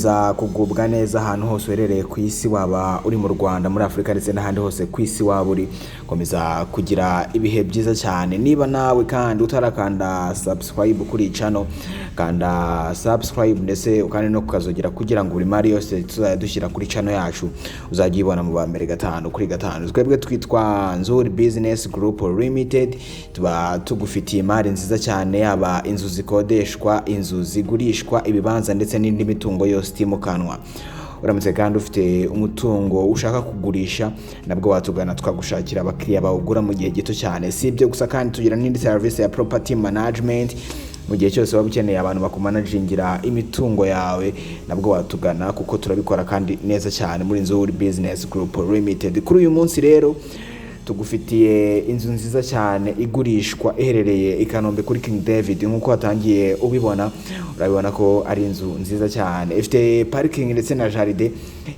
komeza kugubwa neza ahantu hose uherereye ku isi, waba uri mu Rwanda, muri Afrika ndetse n'ahandi hose ku isi waba uri, komeza kugira ibihe byiza cyane. Niba nawe kandi utarakanda subscribe kuri channel, kanda subscribe ndetse ukandi no kukazogera kugira ngo buri mari yose tuzadushyira kuri channel yacu uzajibona mu bambere 5 kuri 5. Twebwe twitwa NZIZA Business Group Limited, tuba tugufitiye imari nziza cyane, yaba inzu zikodeshwa, inzu zigurishwa, ibibanza ndetse n'indi mitungo yose itimukanwa. Uramutse kandi ufite umutungo ushaka kugurisha, nabwo watugana twagushakira abakiriya bawugura mu gihe gito cyane. Si ibyo gusa kandi tugira n'indi service ya property management. Mu gihe cyose waba ukeneye abantu bakumanagingira imitungo yawe, nabwo watugana kuko turabikora kandi neza cyane muri NZIZA Business Group Limited. Kuri uyu munsi rero tugufitiye inzu nziza cyane igurishwa iherereye i Kanombe kuri King David. Nkuko watangiye ubibona, urabibona ko ari inzu nziza cyane, ifite parking ndetse na jaride.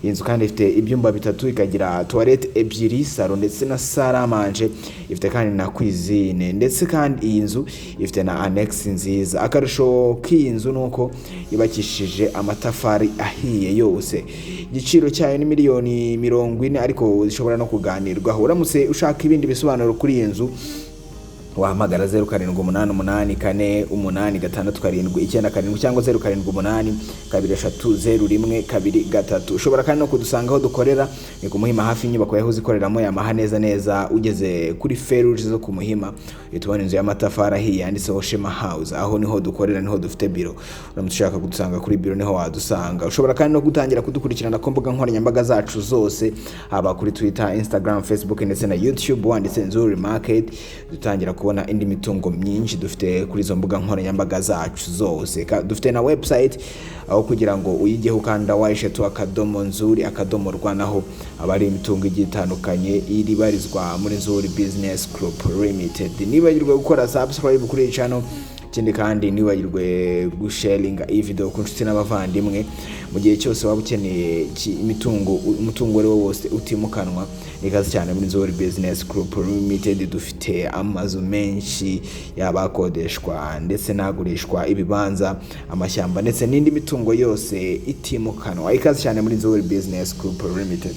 Inzu kandi ifite ibyumba 3, ikagira toilette 2, salon ndetse na salle à manger, ifite kandi na cuisine, ndetse kandi iyi nzu ifite na annex nziza. Akarusho k'iyi nzu nuko ibakishije amatafari ahiye yose. Igiciro cyayo ni miliyoni 40, ariko zishobora no kuganirwaho. Uramutse ushaka ibindi bisobanuro kuri iyi nzu, wahamagara 0788488679 cyangwa 0782301223. Ushobora kandi no kudusanga aho dukorera ni ku Muhima, hafi inyubako yaho zikoreramo yamaha neza ugeze kuri feruje zo ku Muhima, itubona inzu y'amatafari ahiye yanditseho Shema House. Aho niho dukorera, niho dufite biro. Uramutse ushaka kudusanga kuri biro niho wadusanga. Ushobora kandi no gutangira kudukurikirana ku mbuga nkoranyambaga zacu zose, haba kuri Twitter, Instagram, Facebook ndetse na YouTube, wanditse NZIZA Market. Dutangira kubona indi mitungo myinshi dufite kuri izo mbuga nkoranyambaga zacu zose. Dufite na website aho kugira ngo uyigeho kanda wayishetu NZIZA.rw, naho abari imitungo igitandukanye iribarizwa muri NZIZA Business Group Limited. Nibagirwe gukora subscribe kuri channel, ikindi kandi nibagirwe gusharinga iyi video ku nshuti n'abavandimwe. Mu gihe cyose waba ukeneye umutungo ari wose utimukanwa, ikaze cyane muri NZIZA Business Group Limited. Dufite amazu menshi yabakodeshwa ndetse nagurishwa, ibibanza, amashyamba ndetse n'indi mitungo yose itimukanwa. Ikaze cyane muri NZIZA Business Group Limited.